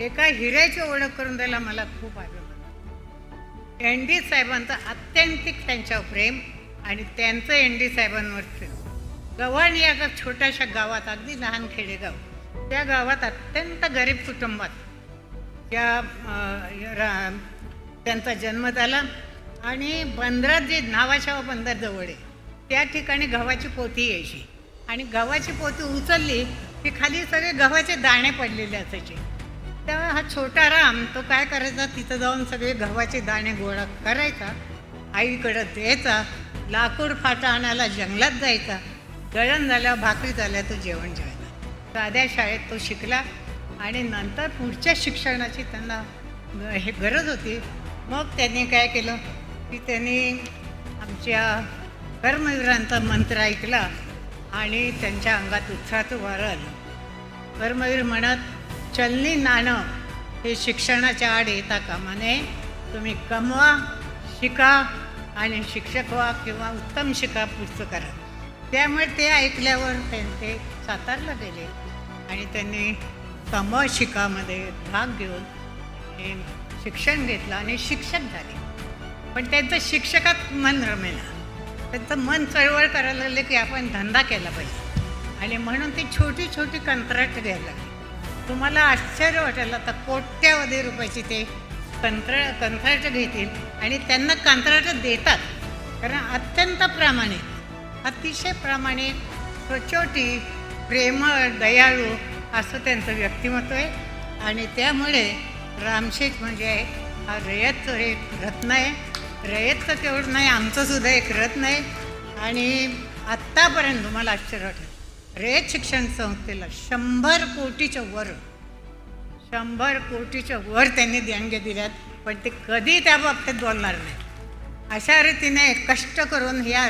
एका हिऱ्याची ओळख करून द्यायला मला खूप आनंद. एन डी साहेबांचं आत्यंतिक त्यांच्यावर प्रेम आणि त्यांचं एन डी साहेबांवर प्रेम. गव्हाण या छोट्याशा गावात, अगदी लहान खेडेगाव, त्या गावात अत्यंत गरीब कुटुंबात त्यांचा जन्म झाला. आणि बंदरात जे नावाशावा बंदर जवळ आहे त्या ठिकाणी गव्हाची पोती यायची आणि गव्हाची पोती उचलली की खाली सगळे गव्हाचे दाणे पडलेले असायचे. तेव्हा हा छोटा राम तो काय करायचा, तिथं जाऊन सगळे गव्हाचे दाणे गोळा करायचा, आईकडं द्यायचा, लाकूड फाटा आणायला जंगलात जायचा, दळण झाल्यावर भाकरी झाल्या तो जेवण जेवायला. साध्या शाळेत तो शिकला आणि नंतर पुढच्या शिक्षणाची त्यांना हे गरज होती. मग त्यांनी काय केलं की त्यांनी आमच्या कर्मवीरांचा मंत्र ऐकला आणि त्यांच्या अंगात उत्साहाचं वारं आलं. कर्मवीर म्हणत, चलनी नाणं हे शिक्षणाच्या आड येता कामा नये, तुम्ही कमवा, शिका आणि शिक्षक व्हा किंवा उत्तम शिका, पुढचं करा. त्यामुळे ते ऐकल्यावर ते सातारला गेले आणि त्यांनी समूह शिकामध्ये भाग घेऊन हे शिक्षण घेतलं आणि शिक्षक झाले. पण त्यांचं शिक्षकात मन रमेना. त्यांचं मन चळवळ करायला लागले की आपण धंदा केला पाहिजे आणि म्हणून ती छोटी छोटी कंत्राट घ्यायला लागली. तुम्हाला आश्चर्य वाटेल, आता कोट्यावधी रुपयाची ते कंत्राट घेतील आणि त्यांना कंत्राट देतात. कारण अत्यंत प्रामाणिक, अतिशय प्रामाणिक, सचोटी, प्रेमळ, दयाळू असं त्यांचं व्यक्तिमत्व आहे. आणि त्यामुळे रामशेठ म्हणजे हा रयतचं एक रत्न आहे. रयतचं केवळ नाही, आमचंसुद्धा एक रत्न आहे. आणि आत्तापर्यंत तुम्हाला आश्चर्य वाटेल, रयत शिक्षण संस्थेला 100 कोटीच्या वर त्यांनी देणगे दिल्यात. पण ते कधी त्या बाबतीत बोलणार नाही. अशा रीतीने कष्ट करून या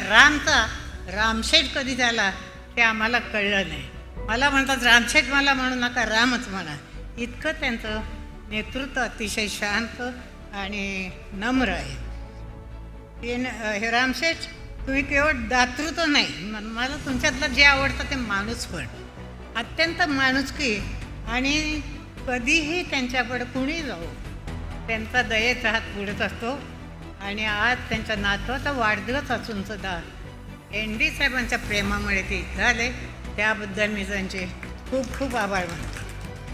रामशेठ कधी झाला ते आम्हाला कळलं नाही. मला म्हणतात रामशेठ मला म्हणू नका, रामच म्हणा. इतकं त्यांचं नेतृत्व अतिशय शांत आणि नम्र आहे. हे रामशेठ, तुम्ही केवळ दातृत्व नाही, मला तुमच्यातलं जे आवडतं ते माणूस पण, अत्यंत माणुसकी. आणि कधीही त्यांच्याकडे कुणी जाऊ त्यांचा दयेचा हात पुढेच असतो. आणि आज त्यांच्या नातवाचा वाढदिवस असूनसुद्धा एन डी साहेबांच्या प्रेमामुळे ते झाले. त्याबद्दल मी त्यांचे खूप खूप आभार मानतो.